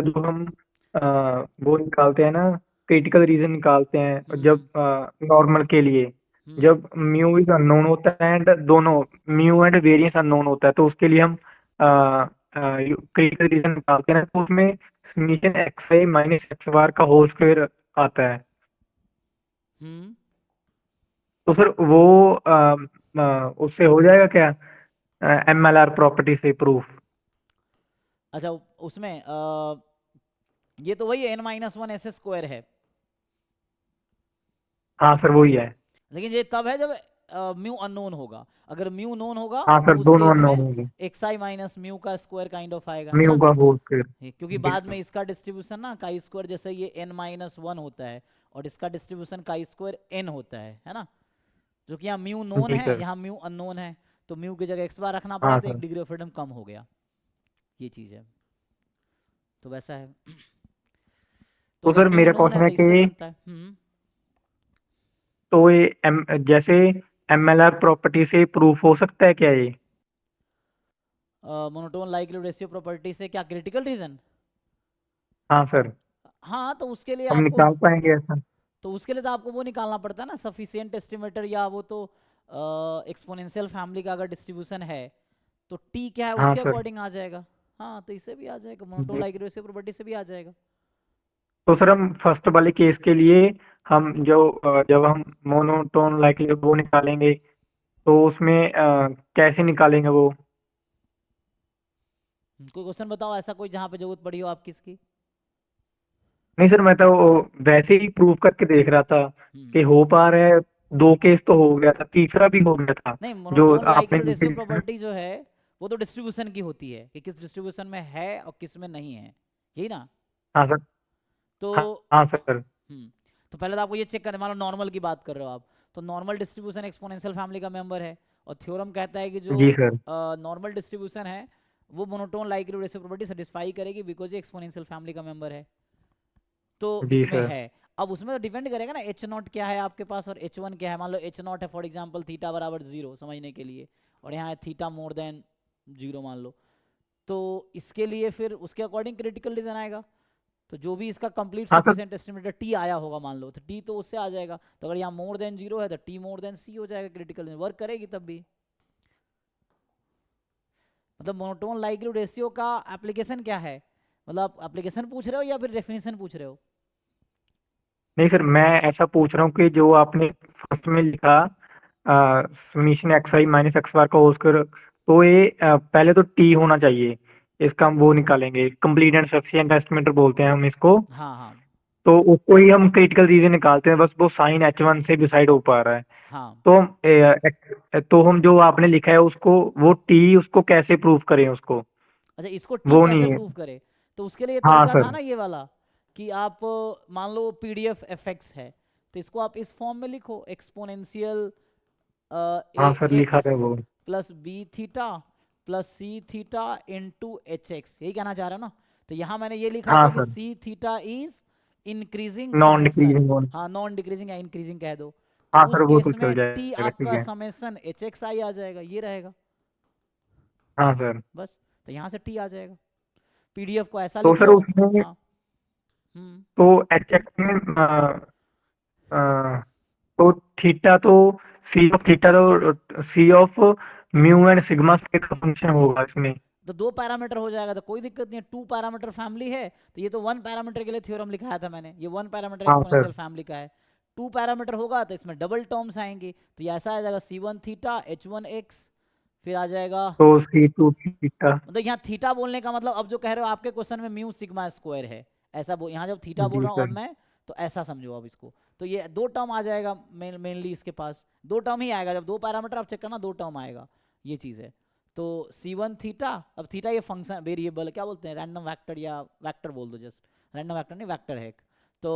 जो हम वो निकालते हैं ना, क्रिटिकल रीजन निकालते हैं, और हम्म जब नॉर्मल के लिए हम्म जब म्यू इज अननोन होता है एंड दोनों म्यू एंड वेरिएंस अननोन होता है, तो उसके लिए हम क्रिटिकल रीजन निकालते हैं ना, तो उसमें समीशन एक्स आई माइनस एक्स बार का होल स्क्वायर आता है। हम्म। तो सर वो उससे हो जाएगा क्या, एमएलआर प्रॉपर्टी से प्रूफ? अच्छा, उसमें ये तो वही N minus one S square है। हाँ सर वही है। लेकिन ये तब है जब म्यू अननोन होगा। अगर म्यू नोन होगा हाँ तो सर उस दोनों केस में अननोन होंगे। एक्स आई माइनस म्यू का स्क्वायर काइंड ऑफ आएगा, है म्यू ना। का होल स्क्वायर। क्योंकि जी बाद में सर। इसका डिस्ट्रीब्यूशन ना काई स्क्वायर, जैसे ये एन माइनस वन होता है और इसका डिस्ट्रीब्यूशन काई स्क्वायर एन होता है ना। जो कि यहाँ म्यू नोन जी है, सर। यहाँ म्यू अननोन है। तो म्यू की जगह एक्स बार रखना पड़ा हाँ तो एक सर। डिग्री ऑफ फ्रीडम कम हो गया। ये चीज़ है। तो वैसा है। तो तो अगर सर म्यू मेरा नोन है क्वेश्चन है तो इससे कि बनता है। तो ये जैसे एमएलआर प्रॉपर्टी से प्रूफ हो सकता है क्या ये? मोनोटोन लाइक्ली रेशियो प्रॉपर्टी से क्या क्रिटिकल रीजन? हाँ सर। हाँ, तो उसके लिए हम आपको, निकाल पाएंगे ऐसा? तो उसके लिए तो आपको वो निकालना पड़ता है ना, सफिशिएंट एस्टिमेटर, या वो तो एक्सपोनेंशियल फैमिली का अगर डिस्ट्रीब्यूशन है तो टी क्या है हाँ उसके सर। अकॉर्डिंग आ जाएगा। हाँ, तो इससे भी आ जाएगा, मोनोटोन जी। लाइक रेशियो प्रॉपर्टी से भी आ जाएगा। तो सर हम फर्स्ट वाले केस के लिए हम जो जब हम मोनोटोन लाइकली वो निकालेंगे, तो उसमें कैसे निकालेंगे वो? कोई क्वेश्चन बताओ ऐसा कोई जहाँ पे जरूरत पड़ी हो आप किसकी। नहीं सर, मैं तो वैसे ही प्रूव करके देख रहा था हम्म कि हो पा रहा है। दो केस तो हो गया था, तीसरा भी हो गया था नहीं, जो मोनोटोन आपने लाइक्ली रेशियो नीचे। प्रॉपर्टी जो है वो तो डिस्ट्रीब्यूशन की होती है कि किस डिस्ट्रीब्यूशन में है और किस में नहीं है, यही ना। हाँ सर। तो हाँ हाँ सर। तो पहले तो आपको ये चेक करना, मान लो नॉर्मल की बात कर रहे हो आप, तो नॉर्मल डिस्ट्रीब्यूशन एक्सपोनेंशियल फैमिली का मेंबर है। और थ्योरम कहता है कि जो जी सर। नॉर्मल डिस्ट्रीब्यूशन है वो monotone likely ratio property satisfy करेगी बिकॉज ये एक्सपोनेंशियल फैमिली का मेंबर है। तो जी इसमें सर। है। अब उसमें तो डिपेंड करेगा ना एच नॉट क्या है आपके पास और एच वन क्या है। मान लो एच नॉट है फॉर एग्जाम्पल थीटा बराबर जीरो समझने के लिए, और यहाँ है थीटा मोर देन जीरो मान लो। तो इसके लिए फिर उसके अकॉर्डिंग क्रिटिकल रीजन आएगा। तो जो भी इसका कंप्लीट हाँ सर। सफिशिएंट एस्टिमेटर टी आया होगा मान लो, तो टी तो उससे आ जाएगा। तो अगर यहाँ मोर देन जीरो है तो टी मोर देन सी हो जाएगा, क्रिटिकल वर्क करेगी तब भी। मतलब मोनोटोन लाइक्लीहुड रेशियो का एप्लीकेशन क्या है, मतलब एप्लीकेशन पूछ रहे हो या फिर डेफिनेशन पूछ रहे हो। नहीं सर, मैं ऐसा पूछ रहा हूँ कि जो आपने फर्स्ट में लिखा समीशन एक्स आई माइनस एक्स बार का होल स्क्वायर, तो ये पहले तो टी होना चाहिए। इसका हम वो निकालेंगे, कंप्लीट एंड सफिशिएंट एस्टिमेटर बोलते हैं हम इसको। हाँ हाँ तो उसको ही हम क्रिटिकल रीजन निकालते हैं, बस वो साइन एच वन से डिसाइड हो पा रहा है। हाँ। तो तो हम जो आपने लिखा है उसको, वो टी उसको कैसे प्रूव करें उसको? अच्छा, इसको टी वो कैसे नहीं है। प्रूव करे, तो उसके लिए ये हाँ तरीका था सर। ना ये वाला, कि आप मान लो पीडीएफ एफएक्स है, तो इसको आप इस फॉर्म में लिखो एक्सपोनेंशियल ए हाँ सर लिखा एक्स है वो। Plus B theta plus C theta into H x, यही कहना चाह रहा हूँ ना। तो यहाँ मैंने ये लिखा हाँ था कि sir. C theta is increasing non function. Decreasing one. हाँ, नॉन डिक्रीजिंग या इंक्रीजिंग कह दो। तो हाँ उस सर वो तो केस चल में टी जाएगा, ठीक आपका है। समेसन एच एक्स आई आ जाएगा, ये रहेगा हाँ सर। बस। तो यहाँ से टी आ जाएगा। पीडीएफ को ऐसा तो लिख सर लो। उसमें हाँ। हम्म तो एच एक्स में अ, तो थीटा तो सी ऑफ थीटा तो सी ऑफ म्यू एंड सिग्मा से का फंक्शन होगा इसमें। तो दो पैरामीटर हो जाएगा तो कोई दिक्कत नहीं है, टू पैरामीटर फैमिली है। तो ये तो वन पैरामीटर के लिए थ्योरम लिखाया था मैंने, ये वन पैरामीटर हाँ सर। एक्सपोनेंशियल फैमिली का है। टू पैरामीटर होगा तो इसमें डबल टर्म्स आएंगी, तो ये ऐसा आ जाएगा c one theta h one x, फिर आ जाएगा। तो सी टू थीटा। मतलब यहाँ थीटा बोलने का मतलब अब जो कह रहे हो आपके क्वेश्चन में म्यू सिग्मा स्क्वायर है, ऐसा यहाँ जब थीटा बोल जी रहा हूँ अब सर। मैं, तो ऐसा समझो अब इसको। तो ये दो टर्म आ जाएगा मेनली इसके पास दो टर्म ही आएगा, जब दो पैरामीटर आप चेक करना दो टर्म आएगा, ये चीज़ है। तो सी वन थीटा, अब थीटा ये फंक्शन वेरिएबल क्या बोलते हैं, रैंडम वैक्टर या वैक्टर बोल दो, जस्ट रैंडम वैक्टर नहीं वैक्टर है एक। तो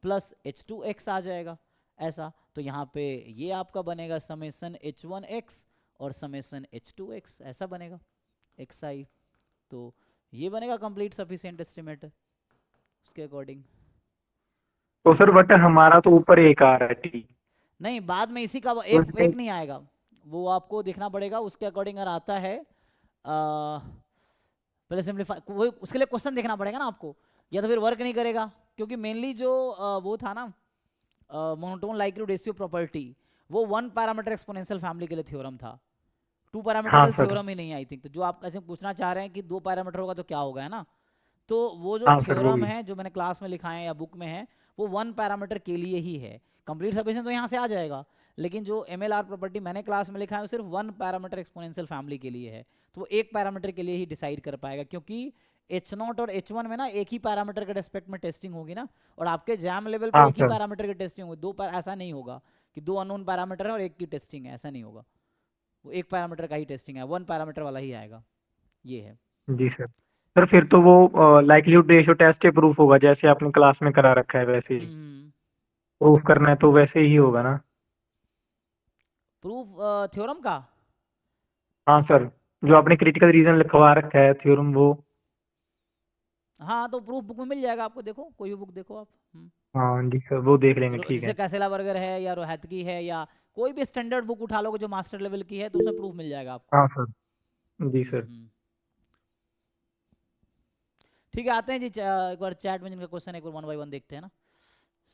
प्लस एच टू एक्स आ जाएगा ऐसा। तो यहाँ पे ये आपका बनेगा समेसन एच वन एक्स और समेसन एच टू एक्स, ऐसा बनेगा एक्स आई। तो ये बनेगा कंप्लीट सफिशिएंट एस्टिमेट उसके अकॉर्डिंग। तो सर बट हमारा तो ऊपर एक आ रहा है टी। नहीं, बाद में इसी का तो एक इसमें एक नहीं आएगा, वो आपको देखना पड़ेगा उसके अकॉर्डिंग अगर आता है। पहले सिंप्लीफाई, वो उसके लिए क्वेश्चन देखना पड़ेगा ना आपको, या तो फिर वर्क नहीं करेगा, क्योंकि मेनली जो वो था ना मोनोटोन लाइक्लीहुड रेशियो प्रॉपर्टी, वो 1 पैरामीटर एक्सपोनेंशियल फैमिली के लिए थ्योरम था, 2 पैरामीटर हाँ के लिए सर। थ्योरम ही नहीं आई थिंक। तो जो आप ऐसे पूछना चाह रहे हैं कि 2 पैरामीटर होगा तो क्या होगा, है ना, तो वो जो हाँ सर थ्योरम वही। है जो मैंने क्लास में लिखा है या बुक में है, वो 1 पैरामीटर के लिए ही है। कंप्लीट सफिशिएंट तो यहाँ से आ जाएगा, लेकिन जो MLR प्रॉपर्टी मैंने क्लास में लिखा है वो सिर्फ 1 पैरामीटर एक्सपोनेंशियल फैमिली के लिए है, तो वो 1 पैरामीटर के लिए ही डिसाइड कर पाएगा, क्योंकि H0 और H1 में ना एक ही पैरामीटर के रेस्पेक्ट में टेस्टिंग होगी ना, और आपके जैम लेवल पे हाँ एक ही सर। पैरामीटर की टेस्टिंग होगी, ऐसा नहीं होगा कि 2 अननोन पैरामीटर है और एक की टेस्टिंग है, ऐसा नहीं होगा, वो 1 पैरामीटर का ही टेस्टिंग है, 1 पैरामीटर वाला ही आएगा, ये है। जी सर। सर फिर तो वो लाइक्लीहुड रेशियो टेस्ट ही प्रूफ होगा, जैसे आपने क्लास में करा रखा है वैसे ही हम्म। प्रूफ करना है तो वैसे ही होगा ना। प्रूफ थ्योरम का? हाँ सर, जो आपने क्रिटिकल रीजन लिखवा रखा है थ्योरम वो। हाँ तो प्रूफ बुक में मिल जाएगा आपको, देखो कोई भी बुक देखो आप। हाँ जी सर, वो देख लेंगे, ठीक जैसे है। कैसेला बर्गर है या रोहतकी है, या कोई भी स्टैंडर्ड बुक उठा लोगे जो मास्टर लेवल की है, तो उसमें प्रूफ मिल जाएगा आपको। हाँ सर। जी सर। हम्म। ठीक है, आते हैं जी, एक बार चैट में जिनका क्वेश्चन एक बार 1 बाय 1 देखते हैं ना।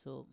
सो